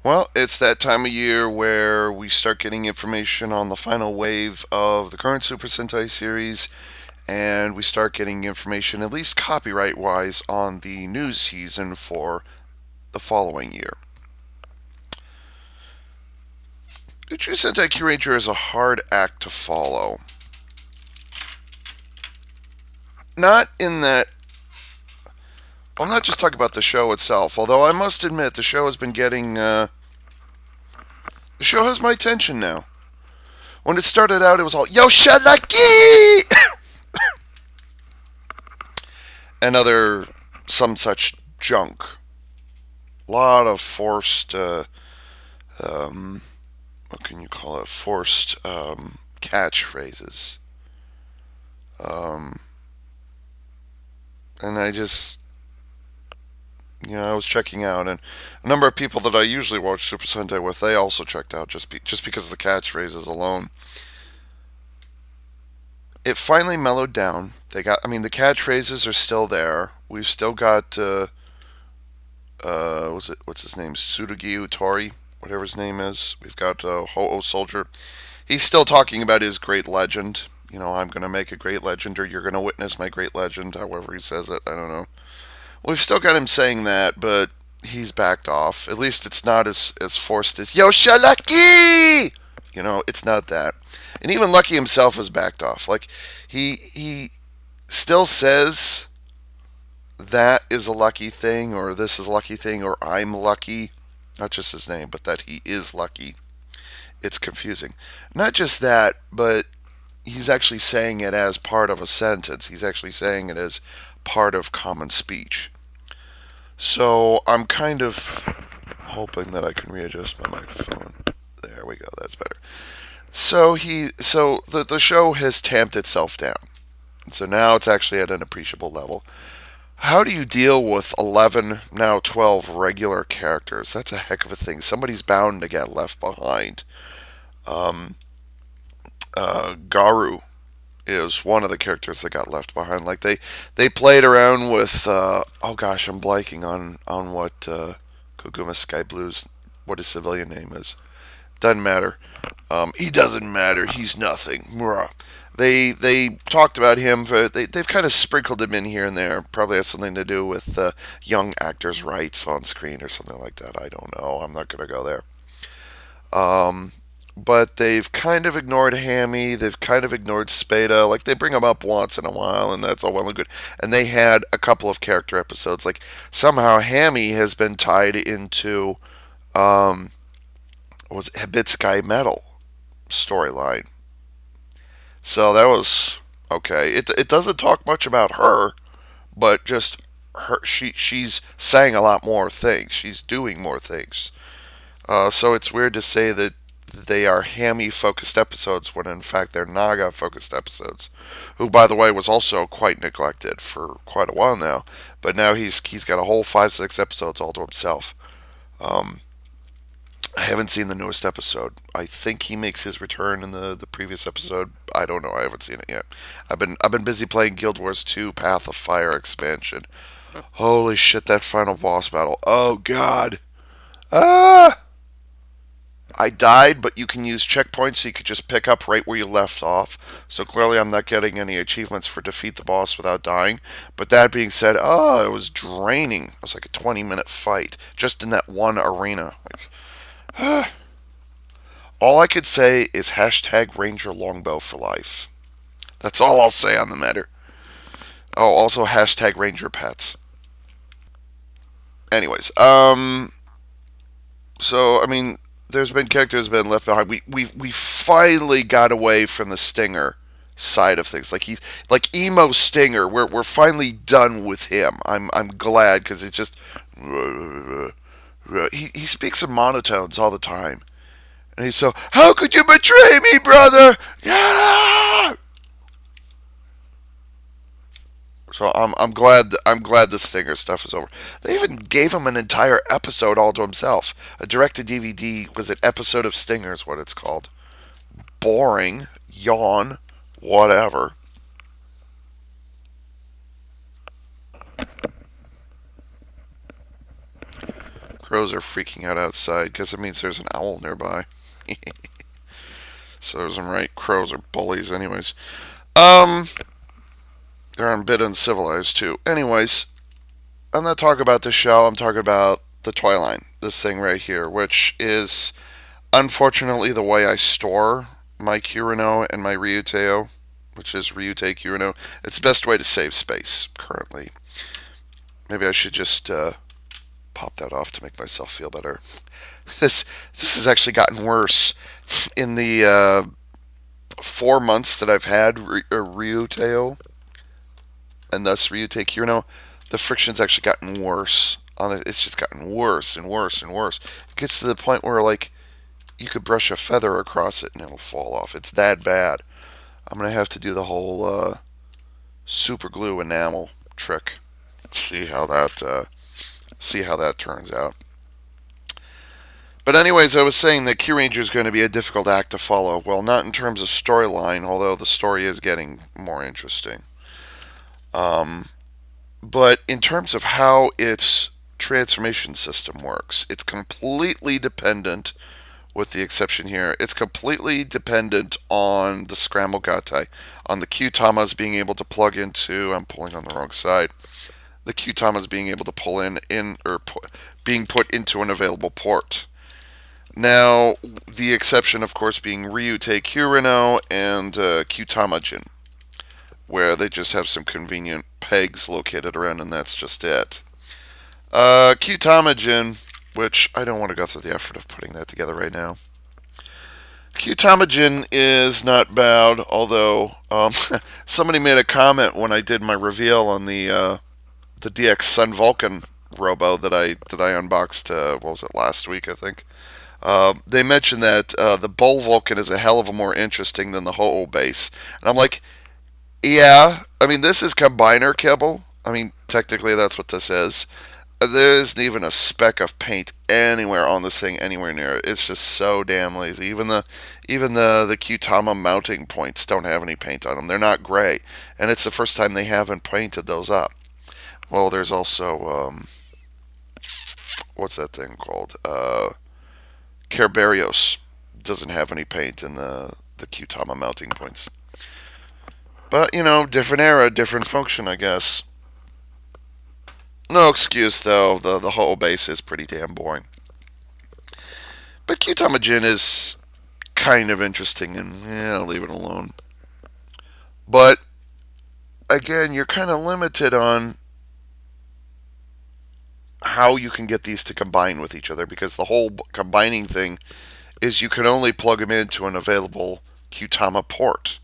Well, it's that time of year where we start getting information on the final wave of the current Super Sentai series, and we start getting information, at least copyright wise, on the new season for the following year. Uchu Sentai KyuRanger is a hard act to follow. Not in that. I'm not just talking about the show itself, although I must admit the show has been getting. The show has my attention now. When it started out, it was all "Yo, Shalaki!" and other some such junk. A lot of forced, what can you call it? Forced catchphrases. Um, and I was checking out, and a number of people that I usually watch Super Sentai with, they also checked out just because of the catchphrases alone. It finally mellowed down. The catchphrases are still there. We've still got, what's his name? Tsurugi Utori, whatever his name is. We've got Ho-Oh Soldier. He's still talking about his great legend. I'm going to make a great legend, or you're going to witness my great legend, however he says it. I don't know. We've still got him saying that, but he's backed off. At least it's not as forced as "Yo, Shalaki!" It's not that. And even Lucky himself has backed off. Like, he still says that is a lucky thing, or this is a lucky thing, or I'm lucky. Not just his name, but that he is lucky. It's confusing. Not just that, but he's actually saying it as part of a sentence. He's actually saying it as part of common speech. So I'm kind of hoping that I can readjust my microphone. There we go. That's better. So the show has tamped itself down. So now it's actually at an appreciable level. How do you deal with 11, now 12 regular characters? That's a heck of a thing. Somebody's bound to get left behind. Um, Garu is one of the characters that got left behind. Like they played around with oh gosh, I'm blanking on what Koguma Sky Blue's what his civilian name is. Doesn't matter. He doesn't matter. He's nothing. They talked about him. They've kind of sprinkled him in here and there. Probably has something to do with young actors' rights on screen or something like that. I don't know. I'm not gonna go there. Um, but they've kind of ignored Hammy. They've kind of ignored Spada. Like they bring him up once in a while, and that's all well and good. And they had a couple of character episodes. Like somehow Hammy has been tied into um, was Hibitsukai Metal storyline. So that was okay. It doesn't talk much about her, but just her. She's saying a lot more things. She's doing more things. So it's weird to say that they are Hammy focused episodes when in fact they're Naga focused episodes. Who, by the way, was also quite neglected for quite a while now. But now he's got a whole 5-6 episodes all to himself. Um, I haven't seen the newest episode. I think he makes his return in the previous episode. I don't know. I haven't seen it yet. I've been busy playing Guild Wars 2 Path of Fire expansion. Holy shit! That final boss battle. Oh god. Ah! I died, but you can use checkpoints so you could just pick up right where you left off. So clearly I'm not getting any achievements for defeat the boss without dying. But that being said, it was draining. It was like a 20-minute fight just in that one arena. Like, all I could say is hashtag Ranger Longbow for life. That's all I'll say on the matter. Oh, also hashtag Ranger Pets. Anyways, so I mean, there's been characters been left behind. We finally got away from the Stinger side of things. Like he's like emo Stinger. We're finally done with him. I'm glad because it's just he speaks in monotones all the time, and he's so how could you betray me, brother? Yeah. So I'm glad the Stinger stuff is over. They even gave him an entire episode all to himself. A direct-to-DVD was an episode of Stingers, what it's called. Boring, yawn, whatever. crows are freaking out outside because it means there's an owl nearby. So I'm right. Crows are bullies, anyways. Um, they're a bit uncivilized too. Anyways, I'm not talking about the show. I'm talking about the toy line. This thing right here, which is unfortunately the way I store my Kyurano and my Ryuteo, which is Ryutei Kyurano. It's the best way to save space currently. Maybe I should just pop that off to make myself feel better. This has actually gotten worse in the 4 months that I've had Ryuteo, and thus Ryutei Kyurano. The friction's actually gotten worse. It's just gotten worse and worse and worse. It gets to the point where like you could brush a feather across it and it'll fall off. It's that bad. I'm gonna have to do the whole super glue enamel trick. See how that turns out. But anyways, I was saying that KyuRanger is going to be a difficult act to follow. Well, not in terms of storyline, although the story is getting more interesting. But in terms of how its transformation system works, it's completely dependent, with the exception here, it's completely dependent on the Scramble Gatai, on the Q-Tamas being able to plug into, I'm pulling on the wrong side, the Q-Tamas being able to pull being put into an available port. Now, the exception, of course, being Ryutei Kyurano and Q-Tamajin, where they just have some convenient pegs located around, and that's just it. Q-Tamajin, which I don't want to go through the effort of putting that together right now. Q-Tamajin is not bad, although somebody made a comment when I did my reveal on the DX Sun Vulcan Robo that I unboxed. What was it, last week? I think. They mentioned that the Bull Vulcan is a hell of a more interesting than the Ho-Oh base, and I'm like, yeah. I mean, this is combiner kibble. I mean, technically that's what this is. There isn't even a speck of paint anywhere on this thing, anywhere near it. It's just so damn lazy. Even the Q-Tama mounting points don't have any paint on them. They're not gray, and it's the first time they haven't painted those up. Well, there's also what's that thing called? Kerberos doesn't have any paint in the Q-Tama mounting points. But, you know, different era, different function, I guess. No excuse, though. The Ho-Oh base is pretty damn boring. But Q-Tamajin is kind of interesting, and yeah, I'll leave it alone. But, again, you're kind of limited on how you can get these to combine with each other, because the whole combining thing is you can only plug them into an available Q-Tama port.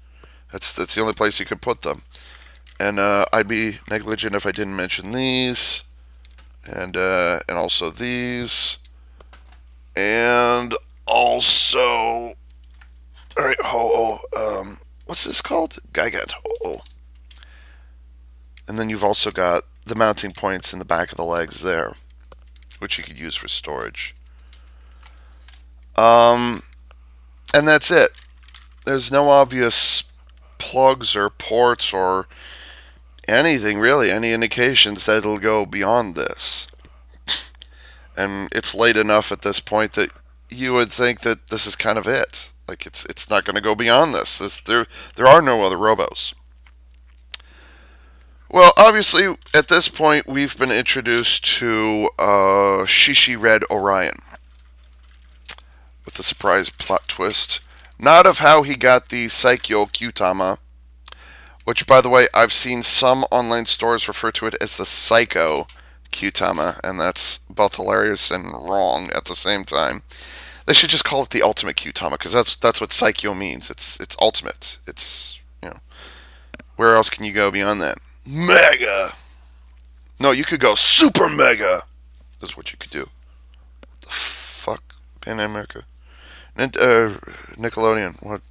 That's the only place you can put them. And I'd be negligent if I didn't mention these, and also these, and also, all right, Ho-Oh, what's this called? Gigant Ho-Oh. And then you've also got the mounting points in the back of the legs there, which you could use for storage. And that's it. There's no obvious plugs or ports or anything really, any indications that it'll go beyond this. And it's late enough at this point that you would think that this is kind of it. Like it's not going to go beyond this. There are no other robos. Well, obviously, at this point, we've been introduced to Shishi Red Orion, with a surprise plot twist. Not of how he got the Saikyo Q-Tama, which, by the way, I've seen some online stores refer to it as the Psycho Q-Tama, and that's both hilarious and wrong at the same time. They should just call it the Ultimate Q-Tama, because that's what Saikyo means. It's ultimate. It's, you know, where else can you go beyond that? Mega! No, you could go Super Mega! That's what you could do. What the fuck? Pan America? Nickelodeon. What?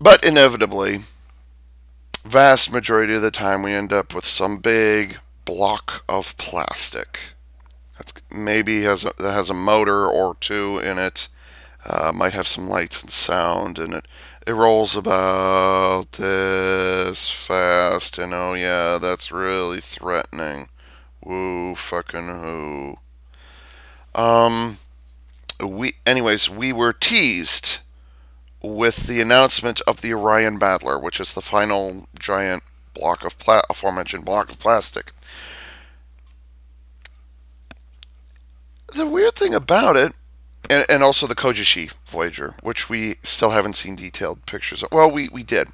But inevitably, vast majority of the time, we end up with some big block of plastic. That's maybe that has a motor or two in it. Might have some lights and sound, and it rolls about this fast, and oh yeah, that's really threatening. Woo fucking who. Um, we were teased with the announcement of the Orion Battler, which is the final giant block of aforementioned block of plastic. The weird thing about it, and also the Kojishi Voyager, which we still haven't seen detailed pictures of. Well, we did.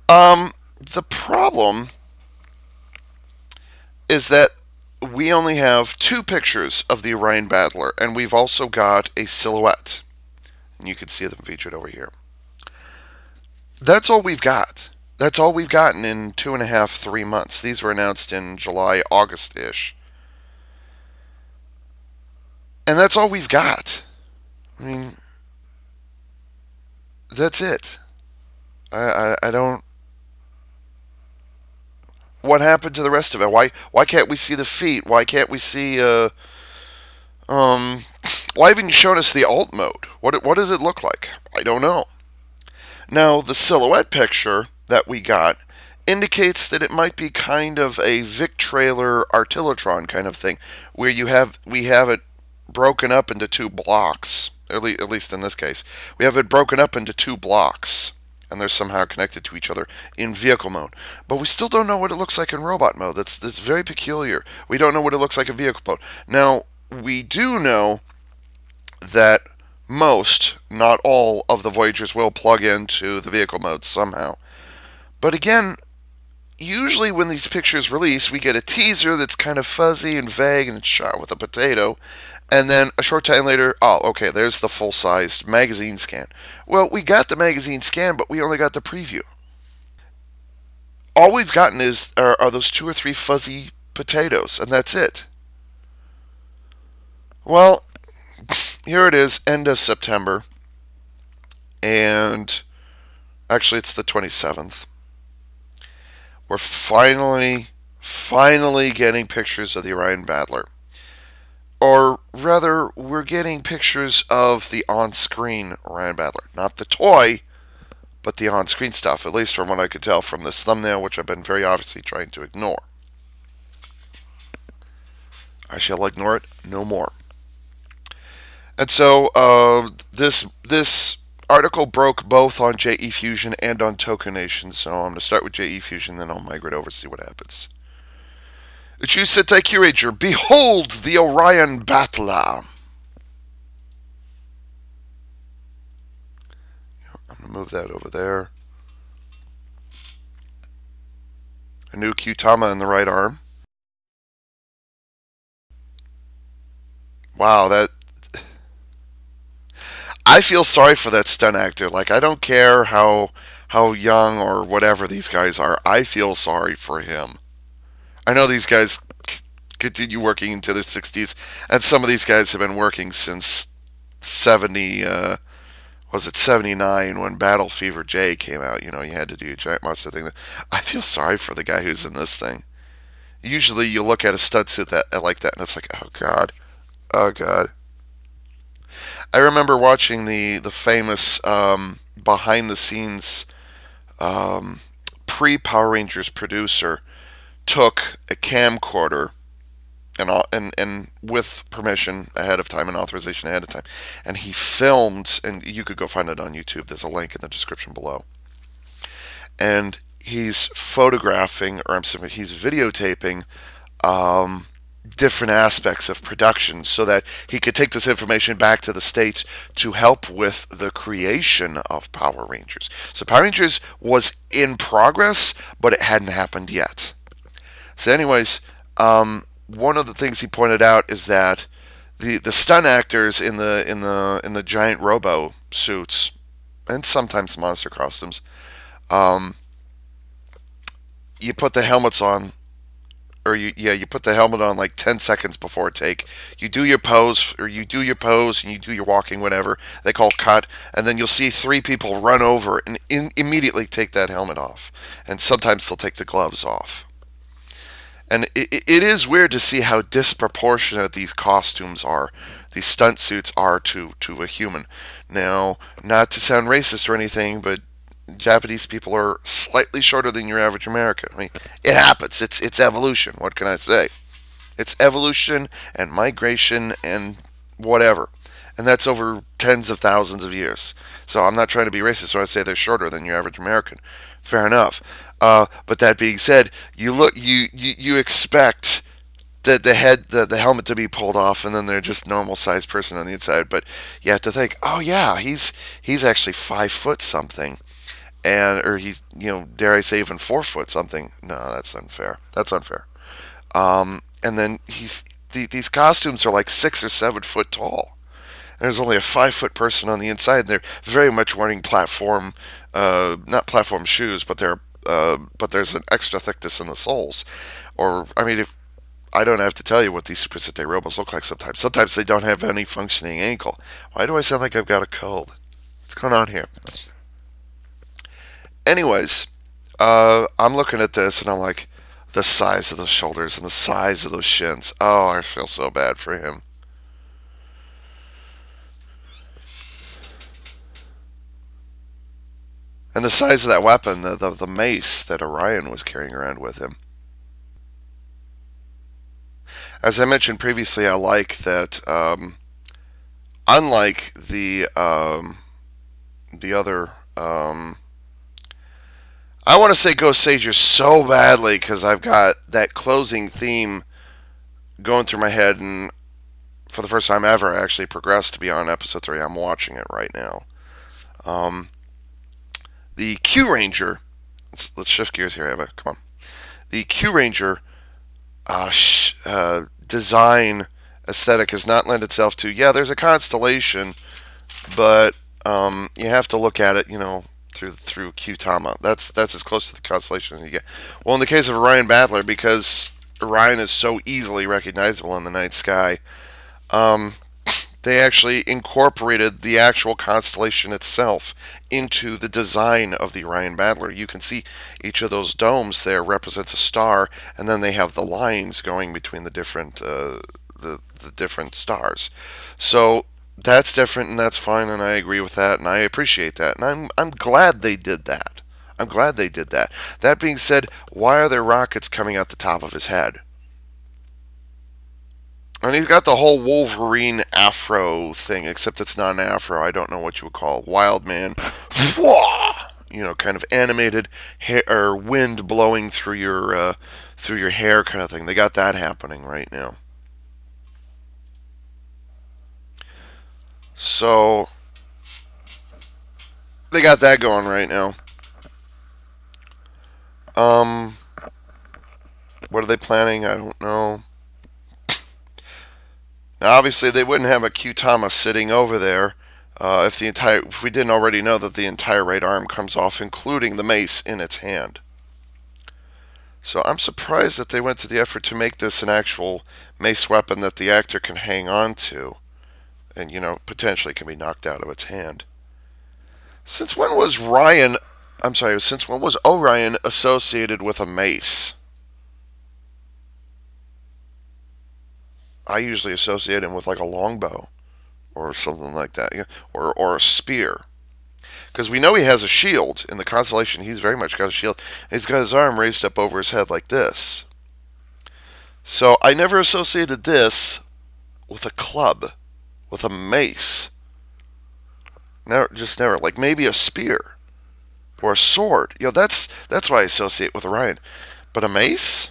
The problem is that we only have two pictures of the Orion Battler, and we've also got a silhouette. And you can see them featured over here. That's all we've got. That's all we've gotten in 2.5, 3 months. These were announced in July, August ish. And that's all we've got. I mean, that's it. I don't. What happened to the rest of it? Why can't we see the feet? Why can't we see um why haven't you shown us the alt mode? What does it look like? I don't know. Now the silhouette picture that we got indicates that it might be kind of a Vic trailer Artillotron kind of thing, where we have it broken up into two blocks. At least in this case, we have it broken up into two blocks, and they're somehow connected to each other in vehicle mode. But we still don't know what it looks like in robot mode. That's very peculiar. We don't know what it looks like in vehicle mode. Now, we do know that most, not all, of the Voyagers will plug into the vehicle mode somehow. But again, usually when these pictures release, we get a teaser that's kind of fuzzy and vague and it's shot with a potato. And then a short time later, oh, okay, there's the full-sized magazine scan. Well, we got the magazine scan, but we only got the preview. All we've gotten are those two or three fuzzy potatoes, and that's it. Well, here it is, end of September, and actually it's the 27th. We're finally getting pictures of the Orion Battler. Or rather, we're getting pictures of the on-screen Orion Battler. Not the toy, but the on-screen stuff, at least from what I could tell from this thumbnail, which I've been very obviously trying to ignore. I shall ignore it no more. And so, this article broke both on JE Fusion and on Toku Nation, so I'm going to start with JE Fusion, then I'll migrate over to see what happens. Uchu Sentai KyuRanger, behold the Orion Battler. I'm going to move that over there. A new Kyutama in the right arm. Wow, that... I feel sorry for that stunt actor. Like, I don't care how young or whatever these guys are. I feel sorry for him. I know these guys continue working into their 60s, and some of these guys have been working since 70, was it 79 when Battle Fever J came out? You know, you had to do a giant monster thing. I feel sorry for the guy who's in this thing. Usually you look at a stud suit like that, and it's like, oh God. Oh God. I remember watching the famous behind the scenes pre-Power Rangers producer took a camcorder and with permission ahead of time and authorization ahead of time, and he filmed, and you could go find it on YouTube. There's a link in the description below. And he's photographing, or I'm sorry, he's videotaping different aspects of production so that he could take this information back to the States to help with the creation of Power Rangers. So Power Rangers was in progress, but it hadn't happened yet. So anyways, one of the things he pointed out is that the stunt actors in the giant robo suits and sometimes monster costumes, you put the helmets on, or you put the helmet on like 10 seconds before take. You do your pose, and you do your walking, whatever they call cut, and then you'll see three people run over and immediately take that helmet off, and sometimes they'll take the gloves off. And it is weird to see how disproportionate these costumes are, these stunt suits are to a human. Now, not to sound racist or anything, but Japanese people are slightly shorter than your average American. I mean, it happens. It's evolution. What can I say? It's evolution and migration and whatever. And that's over tens of thousands of years. So I'm not trying to be racist when I say they're shorter than your average American. Fair enough. But that being said, you expect the helmet to be pulled off, and then they're just normal sized person on the inside. But you have to think, oh yeah, he's actually 5 foot something, and or he's, dare I say, even 4 foot something. No, that's unfair. That's unfair. And then these costumes are like 6 or 7 foot tall. There's only a 5 foot person on the inside, and they're very much wearing platform, not platform shoes, but there's an extra thickness in the soles. Or I mean, if I don't have to tell you what these Super Sentai robots look like sometimes. Sometimes they don't have any functioning ankle. Why do I sound like I've got a cold? What's going on here? Anyways, I'm looking at this and I'm like, the size of those shoulders and the size of those shins. Oh, I feel so bad for him. And the size of that weapon, the mace that Orion was carrying around with him. As I mentioned previously, I like that, unlike the other, I want to say Ghost Sager so badly because I've got that closing theme going through my head, and for the first time ever, I actually progressed beyond episode 3. I'm watching it right now. Um, the KyuRanger, let's shift gears here, Ava. Come on. The KyuRanger design aesthetic has not lent itself to, yeah, there's a constellation, but you have to look at it, through Q-Tama. That's as close to the constellation as you get. Well, in the case of Orion Battler, because Orion is so easily recognizable in the night sky, um, they actually incorporated the actual constellation itself into the design of the Orion Battler. You can see each of those domes there represents a star, and then they have the lines going between the different stars. So that's different, and that's fine, and I agree with that, and I appreciate that, and I'm glad they did that. I'm glad they did that. That being said, why are there rockets coming out the top of his head? And he's got the whole Wolverine afro thing, except it's not an afro. I don't know what you would call it. Wild man. Kind of animated hair, or wind blowing through your hair kind of thing. They got that happening right now. So they got that going right now. What are they planning? I don't know. Now, obviously, they wouldn't have a Q-Tama sitting over there if we didn't already know that the entire right arm comes off, including the mace in its hand. So I'm surprised that they went to the effort to make this an actual mace weapon that the actor can hang on to, and potentially can be knocked out of its hand. Since when was Ryan? I'm sorry. Since when was Orion associated with a mace? I usually associate him with like a longbow or something like that, or a spear. Because we know he has a shield in the constellation. He's very much got a shield. He's got his arm raised up over his head like this. So I never associated this with a club, with a mace. Never, just never. Like maybe a spear or a sword. That's what I associate with Orion. But a mace?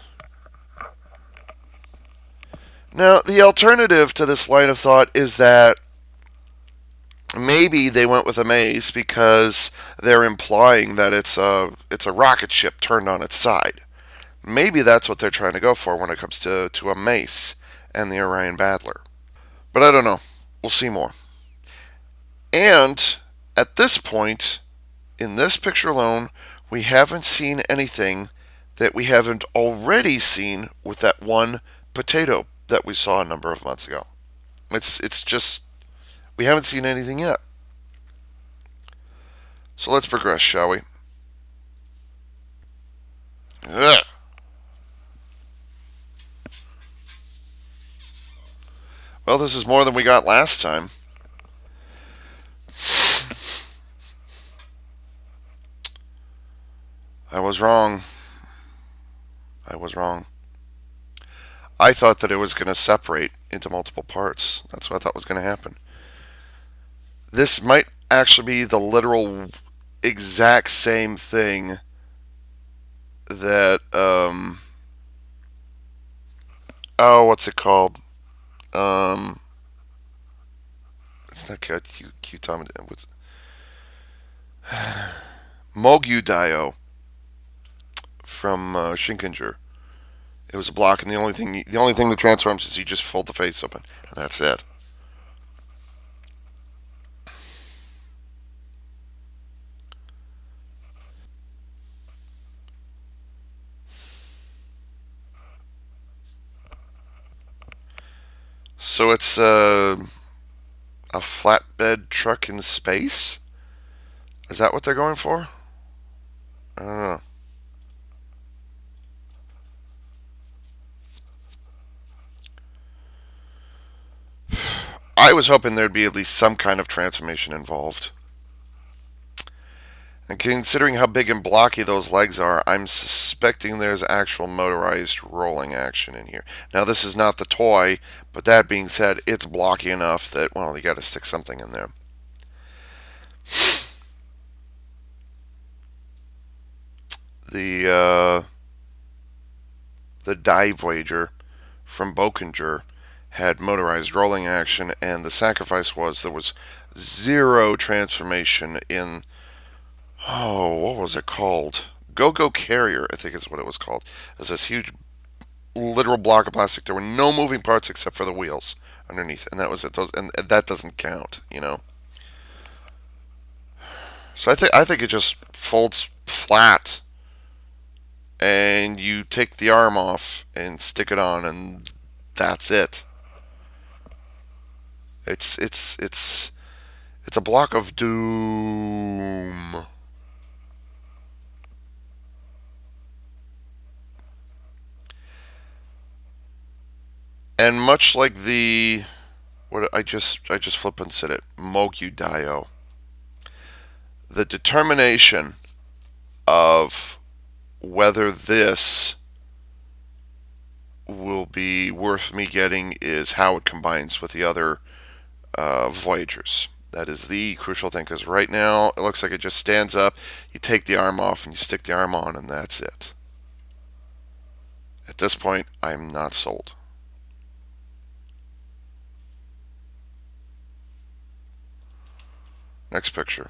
Now, the alternative to this line of thought is that maybe they went with a mace because they're implying that it's a rocket ship turned on its side. Maybe that's what they're trying to go for when it comes to a mace and the Orion Battler. But I don't know. We'll see more. And at this point, in this picture alone, we haven't seen anything that we haven't already seen with that one potato that we saw a number of months ago. It's just, we haven't seen anything yet. So let's progress, shall we? Ugh. Well, this is more than we got last time. I was wrong. I was wrong. I thought that it was going to separate into multiple parts. That's what I thought was going to happen. This might actually be the literal exact same thing that oh, what's it called? Um, it's not Q Tom. What's Mogyu Dio from Shinkenger. It was a block, and the only thing that transforms is you just fold the face open, and that's it. So it's a flatbed truck in space. Is that what they're going for? I don't know. I was hoping there'd be at least some kind of transformation involved. And considering how big and blocky those legs are, I'm suspecting there's actual motorized rolling action in here. Now, this is not the toy, but that being said, it's blocky enough that, well, you got to stick something in there. The Dive Wager from Bokinger had motorized rolling action, and the sacrifice was there was zero transformation in, oh, what was it called? Go-Go Carrier, I think is what it was called. It was this huge literal block of plastic. There were no moving parts except for the wheels underneath, and that was it. And that doesn't count, you know. So I think it just folds flat, and you take the arm off and stick it on, and that's it. It's a block of doom. And much like the what I just flip and said it, Mogyu Dio, the determination of whether this will be worth me getting is how it combines with the other Voyagers. That is the crucial thing, because right now it looks like it just stands up, you take the arm off, and you stick the arm on, and that's it. At this point, I'm not sold. Next picture.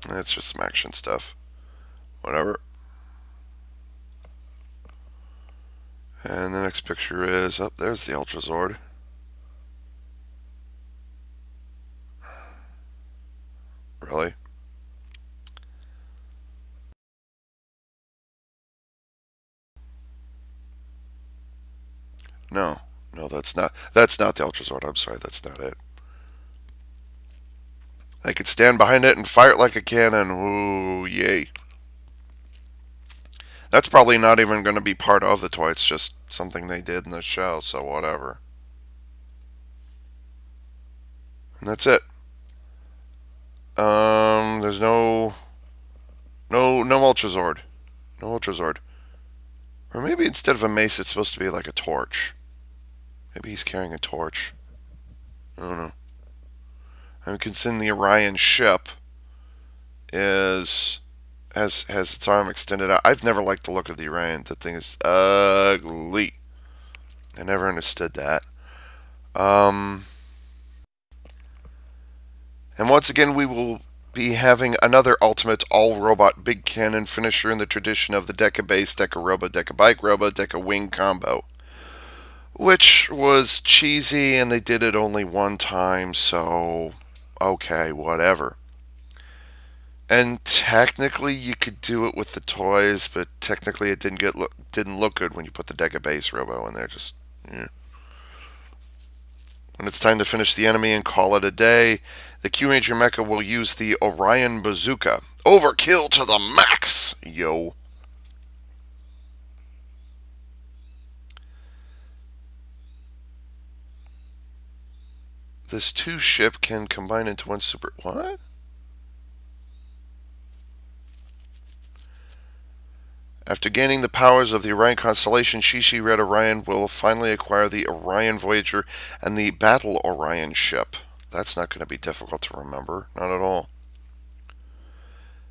It's just some action stuff. Whatever. And the next picture is, oh, there's the Ultra Zord. Really? No. No, that's not the Ultra Zord. I'm sorry, that's not it. I could stand behind it and fire it like a cannon. Ooh, yay. That's probably not even going to be part of the toy. It's just something they did in the show, so whatever. And that's it. There's no Ultra Zord. No Ultra Zord. Or maybe instead of a mace, it's supposed to be like a torch. Maybe he's carrying a torch. I don't know. I'm considering the Orion ship is has its arm extended out. I've never liked the look of the Orion. That thing is ugly. I never understood that. And once again, we will be having another ultimate all-robot big cannon finisher in the tradition of the Deca Base, Deca Robo, Deca Bike Robo, Deca Wing combo, which was cheesy, and they did it only one time, so okay, whatever. And technically, you could do it with the toys, but technically, it didn't look good when you put the Deca Base Robo in there. Just yeah. When it's time to finish the enemy and call it a day, the KyuRanger mecha will use the Orion Bazooka. Overkill to the max, yo. This two ship can combine into one super... What? After gaining the powers of the Orion constellation, Shishi Red Orion will finally acquire the Orion Voyager and the Battle Orion ship. That's not going to be difficult to remember. Not at all.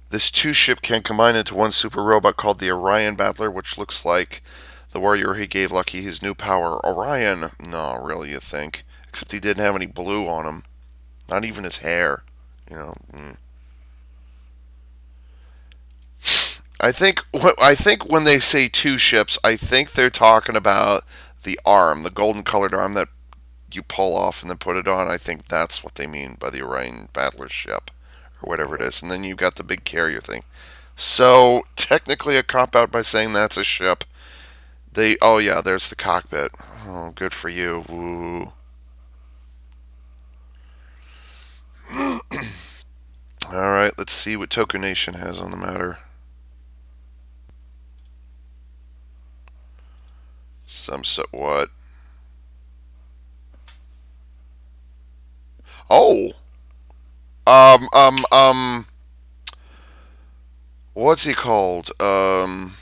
This two-ship can combine into one super robot called the Orion Battler, which looks like the warrior he gave Lucky his new power. Orion? No, really, you think? Except he didn't have any blue on him. Not even his hair. You know. I think when they say two ships, I think they're talking about the arm, the golden colored arm that you pull off and then put it on. I think that's what they mean by the Orion Battler ship, or whatever it is. And then you've got the big carrier thing. So technically a cop out by saying that's a ship. Oh yeah, there's the cockpit. Oh, good for you. Woo. All right, let's see what Toku Nation has on the matter. What? Oh. What's he called? Oh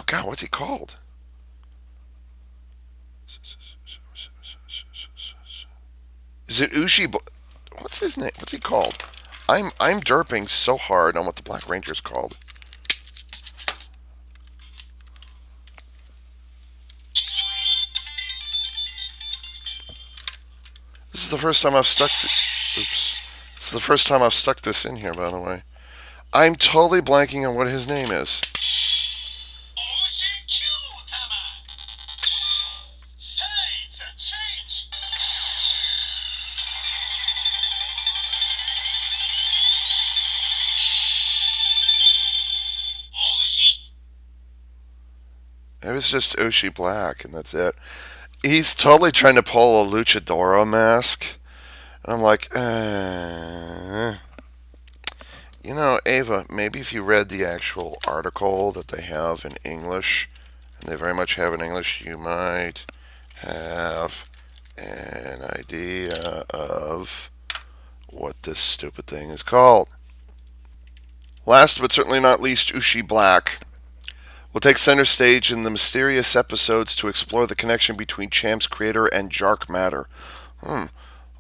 God, what's he called? Is it What's his name? What's he called? I'm derping so hard on what the Black Ranger's called. This is the first time I've stuck. Oops. This is the first time I've stuck this in here, by the way. I'm totally blanking on what his name is. It was just Uchi Black, and that's it. He's totally trying to pull a luchadora mask. And I'm like, You know, Ava, maybe if you read the actual article that they have in English, and they very much have in English, you might have an idea of what this stupid thing is called. Last but certainly not least, Uchi Black will take center stage in the mysterious episodes to explore the connection between Champ's creator and Jark Matter.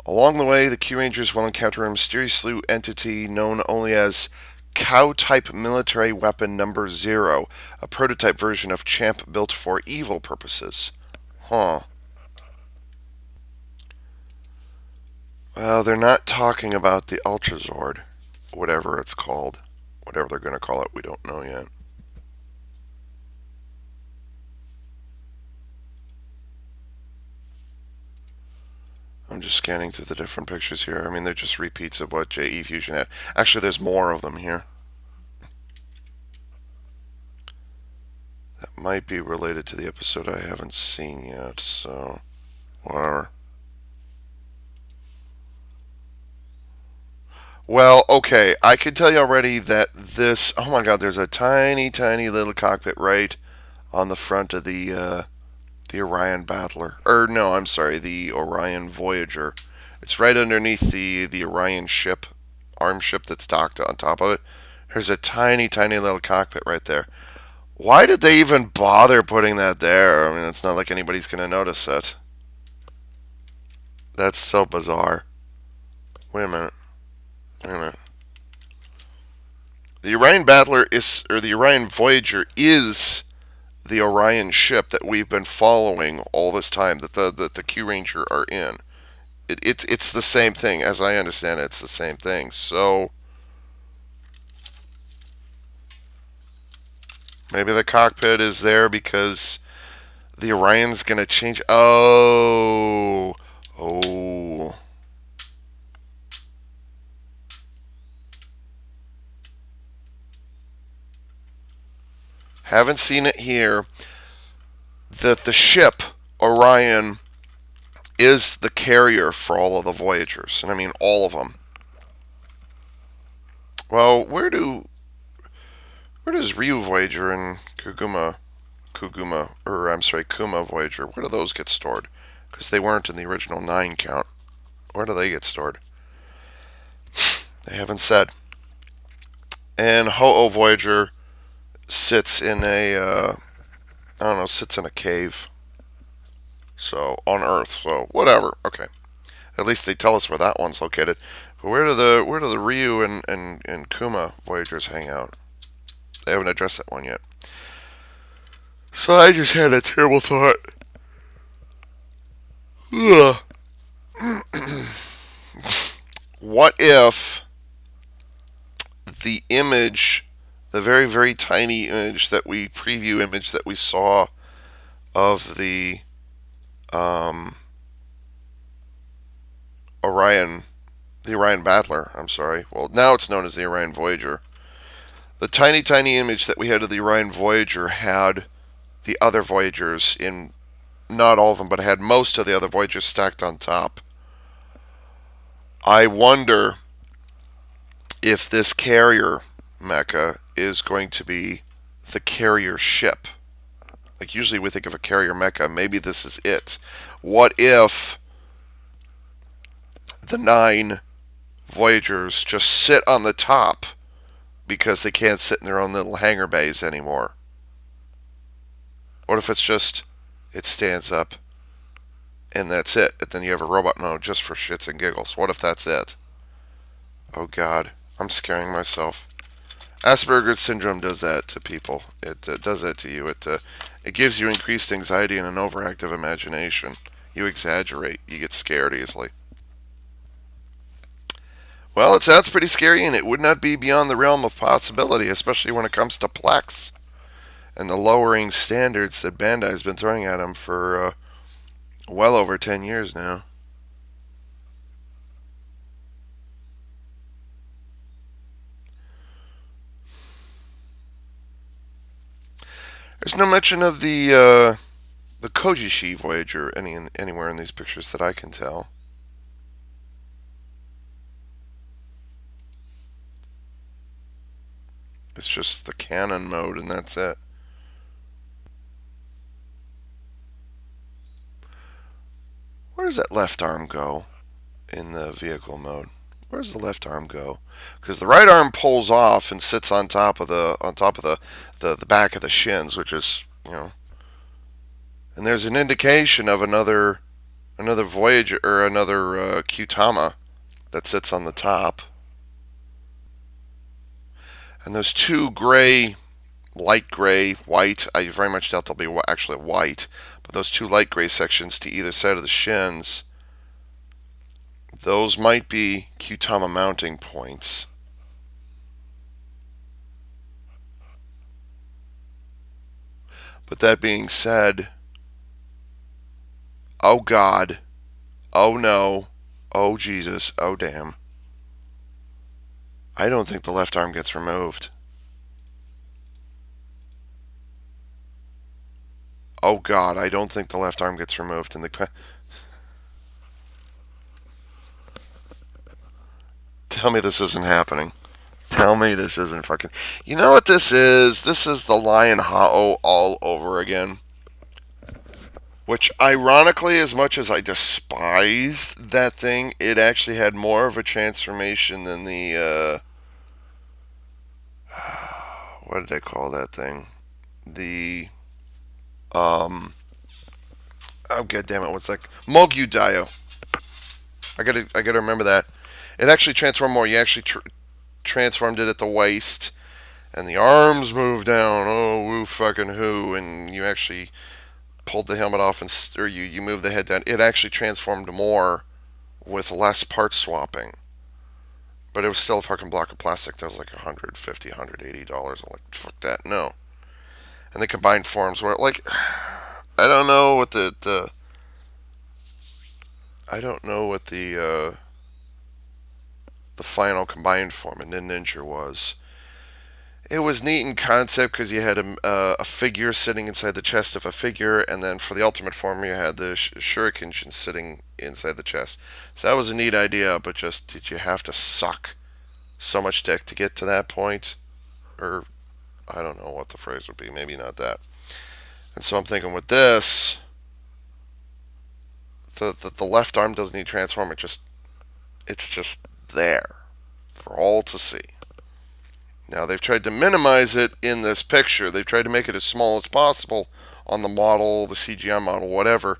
Along the way, the KyuRangers will encounter a mysterious new entity known only as Cow-type military weapon number 0, a prototype version of Champ built for evil purposes. Well, they're not talking about the Ultrazord, whatever it's called. Whatever they're going to call it, we don't know yet. I'm just scanning through the different pictures here. I mean, they're just repeats of what JE Fusion had. Actually, there's more of them here. That might be related to the episode I haven't seen yet, so whatever. Well, okay, I can tell you already that this... Oh my god, there's a tiny, tiny little cockpit right on the front of the Orion Battler. Or, no, I'm sorry, the Orion Voyager. It's right underneath the Orion ship, arm ship that's docked on top of it. There's a tiny, tiny little cockpit right there. Why did they even bother putting that there? I mean, it's not like anybody's going to notice it. That's so bizarre. Wait a minute. The Orion Battler is, or the Orion Voyager is the Orion ship that we've been following all this time, that the KyuRanger are in. It's the same thing, as I understand it. It's the same thing. So maybe the cockpit is there because the Orion's gonna change. Oh. Haven't seen it here. That the ship Orion is the carrier for all of the Voyagers, and I mean all of them. Well, where does Ryu Voyager and Kuma Voyager, where do those get stored? Because they weren't in the original 9 count. Where do they get stored? They haven't said. and Ho-Oh Voyager sits in a I don't know, sits in a cave. So on Earth. So whatever. Okay. At least they tell us where that one's located. But where do the Ryu and Kuma Voyagers hang out? They haven't addressed that one yet. So I just had a terrible thought. Ugh. What if the image, the very, very tiny image that we preview image that we saw of um, Orion, the Orion Battler, I'm sorry. Well, now it's known as the Orion Voyager. The tiny, tiny image that we had of the Orion Voyager had the other Voyagers in, not all of them, but it had most of the other Voyagers stacked on top. I wonder if this carrier mecha is going to be the carrier ship. Like usually we think of a carrier mecha, maybe this is it. What if the 9 Voyagers just sit on the top because they can't sit in their own little hangar bays anymore? What if it's just, it stands up and that's it? And then you have a robot mode just for shits and giggles. What if that's it? Oh God, I'm scaring myself. Asperger's syndrome does that to people. It does that to you. It gives you increased anxiety and an overactive imagination. You exaggerate. You get scared easily. Well, it sounds pretty scary, and it would not be beyond the realm of possibility, especially when it comes to Plex and the lowering standards that Bandai's been throwing at them for well over 10 years now. There's no mention of the Kojishi Voyager anywhere in these pictures that I can tell. It's just the canon mode, and that's it. Where does that left arm go in the vehicle mode? Where does the left arm go? Because the right arm pulls off and sits on top of the back of the shins, which is, you know. And there's an indication of another Voyager or another Kyutama that sits on the top. And those two gray, light gray, white, I very much doubt they'll be actually white, but those two light gray sections to either side of the shins, those might be Kyutama mounting points. But that being said, oh God, oh no, oh Jesus, oh damn. I don't think the left arm gets removed. Oh God, I don't think the left arm gets removed in the... Tell me this isn't happening. Tell me this isn't fucking... You know what this is? This is the Lion Ho-Oh all over again. Which, ironically, as much as I despised that thing, it actually had more of a transformation than the, what did I call that thing? The, oh, goddammit, what's that? Mogyu Dio. I gotta remember that. It actually transformed more. You actually transformed it at the waist, and the arms moved down. Oh, woo fucking who. And you actually pulled the helmet off, or you moved the head down. It actually transformed more with less part swapping. But it was still a fucking block of plastic that was like $150, $180. I'm like, fuck that, no. And the combined forms were like, I don't know what I don't know what the final combined form in Ninja was. It was neat in concept because you had a figure sitting inside the chest of a figure, and then for the ultimate form you had the shuriken sitting inside the chest. So that was a neat idea, but just did you have to suck so much dick to get to that point? Or I don't know what the phrase would be, maybe not that. And so I'm thinking with this, the left arm doesn't need transform, it's just there for all to see. Now, they've tried to minimize it in this picture. They've tried to make it as small as possible on the model, the CGI model, whatever.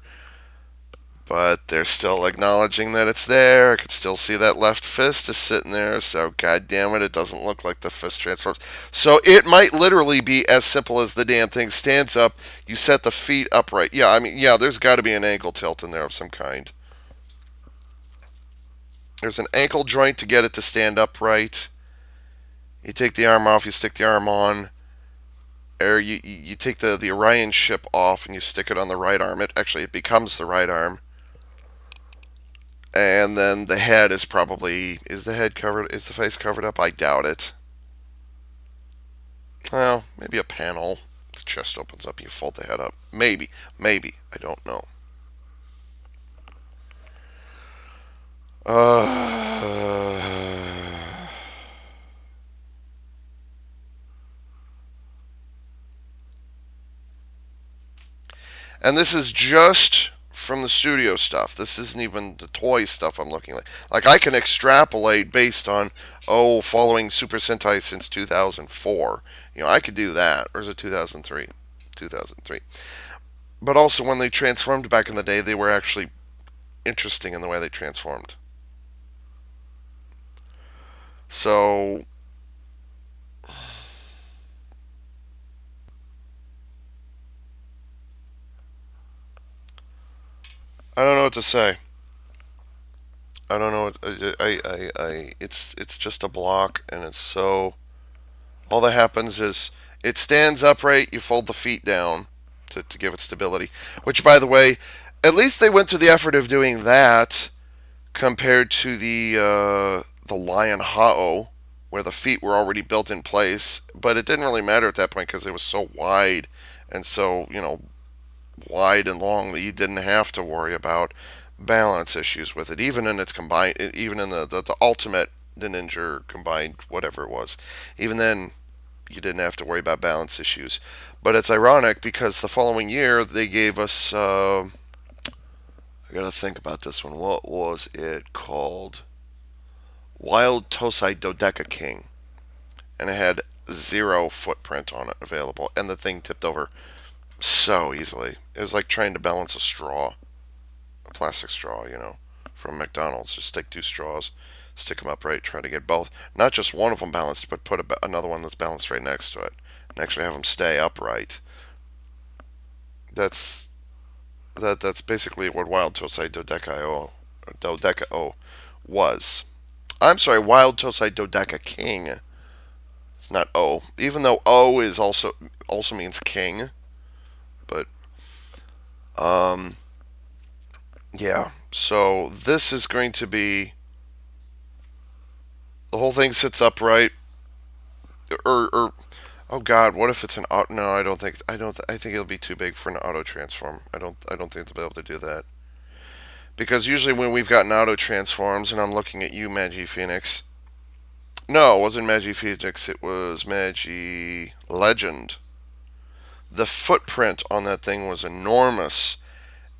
But they're still acknowledging that it's there. I can still see that left fist is sitting there. So, god damn it, it doesn't look like the fist transforms. So, it might literally be as simple as the damn thing stands up. You set the feet upright. Yeah, I mean, yeah, there's got to be an ankle tilt in there of some kind. There's an ankle joint to get it to stand upright. You take the arm off, you stick the arm on. Or you take the Orion ship off and you stick it on the right arm. It becomes the right arm. And then the head is probably... Is the head covered? Is the face covered up? I doubt it. Well, maybe a panel. The chest opens up, you fold the head up. Maybe. Maybe. I don't know. And this is just from the studio stuff. This isn't even the toy stuff I'm looking at. Like, I can extrapolate based on, following Super Sentai since 2004. You know, I could do that. Or is it 2003? 2003. But also, when they transformed back in the day, they were actually interesting in the way they transformed. So, I don't know what to say. I don't know. It's just a block, and it's so. All that happens is it stands upright. You fold the feet down to give it stability. Which, by the way, at least they went through the effort of doing that compared to the Lion Ha'o, where the feet were already built in place. But it didn't really matter at that point because it was so wide and so wide and long that you didn't have to worry about balance issues with it, even in its combined, even in the ultimate, the Ninja combined, whatever it was. Even then, you didn't have to worry about balance issues. But it's ironic because the following year they gave us. I gotta think about this one. What was it called? Wild Tosai Dodeka King, and it had 0 footprint on it available, and the thing tipped over so easily. It was like trying to balance a straw, a plastic straw, from McDonald's. Just take 2 straws, stick them upright, try to get both, not just one of them balanced, but put another one that's balanced right next to it, and actually have them stay upright. That's basically what Wild Tosai Dodeka was. I'm sorry, Wild Tosai Dodeka King. It's not O, even though O is also means king. But yeah. So this is going to be, the whole thing sits upright. Or oh god, what if it's an auto? No, I think it'll be too big for an auto transform. I don't think they'll be able to do that. Because usually when we've gotten auto transforms, and I'm looking at you, Magi Phoenix. No, it wasn't Magi Phoenix, it was Magi Legend. The footprint on that thing was enormous,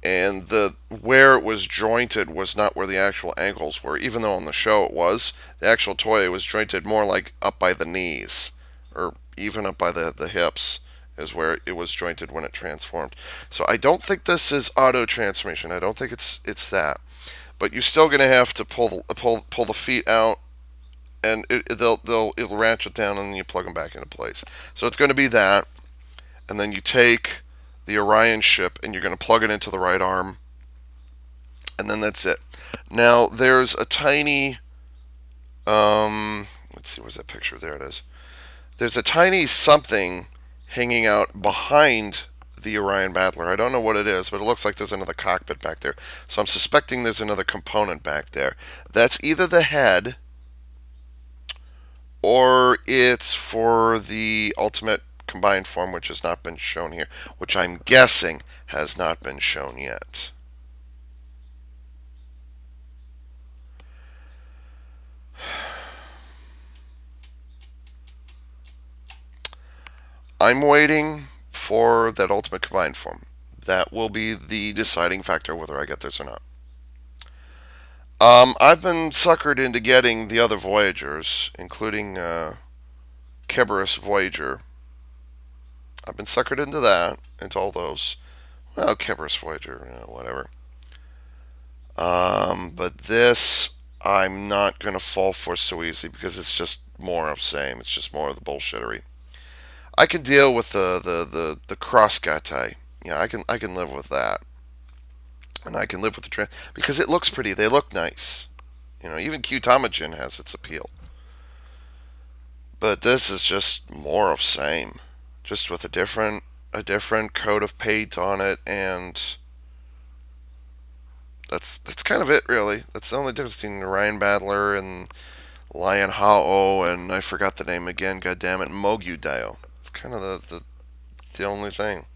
and where it was jointed was not where the actual ankles were, even though on the show it was. The actual toy was jointed more like up by the knees, or even up by the hips is where it was jointed when it transformed. So I don't think this is auto transformation. I don't think it's that. But you're still going to have to pull the feet out, and it'll ratchet down, and then you plug them back into place. So it's going to be that, and then you take the Orion ship and you're going to plug it into the right arm, and then that's it. Now there's a tiny let's see, where's that picture? There it is. There's a tiny something hanging out behind the Orion Battler. I don't know what it is, but it looks like there's another cockpit back there. So I'm suspecting there's another component back there. That's either the head, or it's for the ultimate combined form, which has not been shown here, which I'm guessing has not been shown yet. I'm waiting for that ultimate combined form. That will be the deciding factor whether I get this or not. I've been suckered into getting the other Voyagers, including Kerberos Voyager. I've been suckered into that, into all those. Well, Kerberos Voyager, whatever. But this, I'm not going to fall for so easily because it's just more of same. It's just more of the bullshittery. I can deal with the cross gatai. I can live with that, and I can live with the because it looks pretty. They look nice. Even Kyutamajin has its appeal. But this is just more of same, just with a different coat of paint on it, and that's kind of it, really. That's the only difference between Orion Battler and Lion Hao, and I forgot the name again. God damn it, Mogyu Dio. It's kind of the only thing.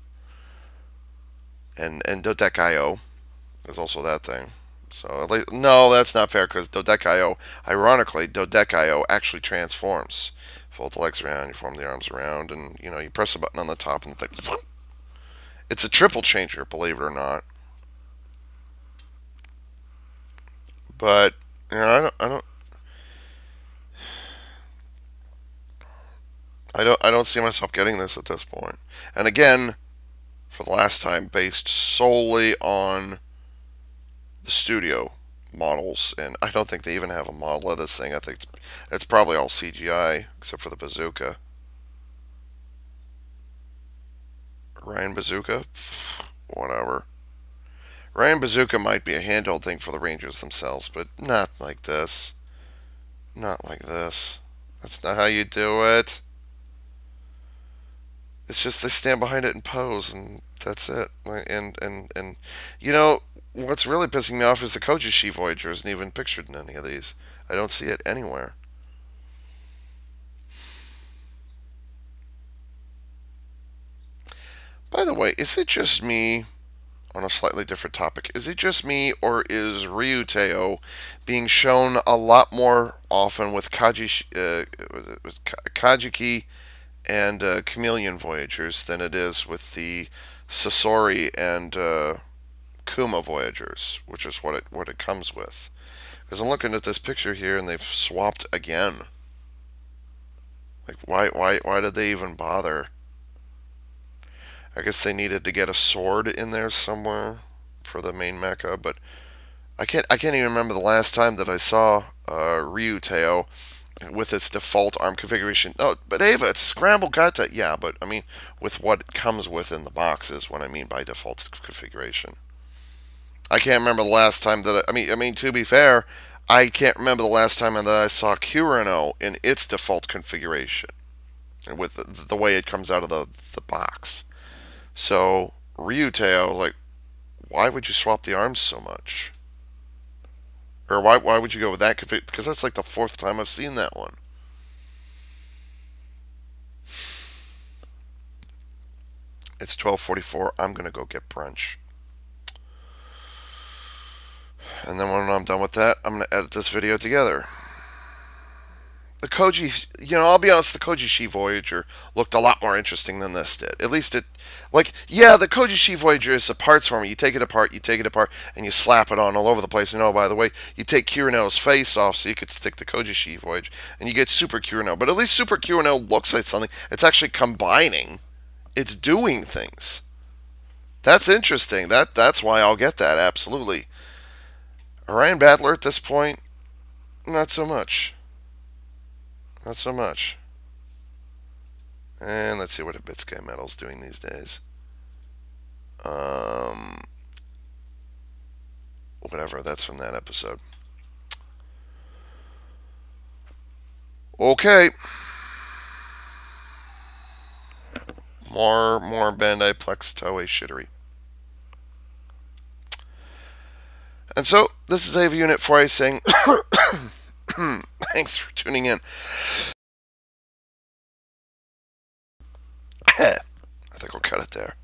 And Dodekaio is also that thing. So no, that's not fair because Dodekaio, ironically, Dodekaio actually transforms. Fold the legs around, you form the arms around, and you press a button on the top, and the thing. It's a triple changer, believe it or not. But I don't see myself getting this at this point. And again, for the last time, based solely on the studio models, and I don't think they even have a model of this thing. I think it's probably all CGI except for the bazooka. Ryan Bazooka, whatever. Ryan Bazooka might be a handheld thing for the Rangers themselves, but not like this. Not like this. That's not how you do it. It's just they stand behind it and pose, and that's it. And what's really pissing me off is the Kojishi Voyager isn't even pictured in any of these. I don't see it anywhere. By the way, is it just me, on a slightly different topic, is it just me, or is Ryuteo being shown a lot more often with Kajiki and Chameleon Voyagers than it is with the Sasori and Kuma Voyagers, which is what it comes with? Because I'm looking at this picture here, and they've swapped again. Like, why did they even bother? I guess they needed to get a sword in there somewhere for the main mecha, but I can't even remember the last time that I saw Ryuteo with its default arm configuration. Oh, but Ava, it's scramble gata. Yeah, but I mean, with what comes within the box is what I mean by default configuration. I can't remember the last time that I mean to be fair, I can't remember the last time that I saw KyuRanger in its default configuration, with the way it comes out of the box. So Ryuteo, like, why would you swap the arms so much? Or why would you go with that config? Because that's like the fourth time I've seen that one. It's 12:44. I'm gonna go get brunch, and then when I'm done with that, I'm gonna edit this video together. The Koji, I'll be honest, the Kojishi Voyager looked a lot more interesting than this did. At least the Kojishi Voyager is a parts form. You take it apart, and you slap it on all over the place. And oh, by the way, you take KyuRanger's face off so you could stick the Kojishi Voyager, and you get Super KyuRanger. But at least Super KyuRanger looks like something. It's actually combining. It's doing things. That's interesting. That's why I'll get that, absolutely. Orion Battler at this point, not so much. Not so much. And let's see what Hibitsuke Metal's doing these days. Whatever, that's from that episode. Okay. More Bandai Plex Toei shittery. And so, this is Ava Unit 4A saying, thanks for tuning in. I think we'll cut it there.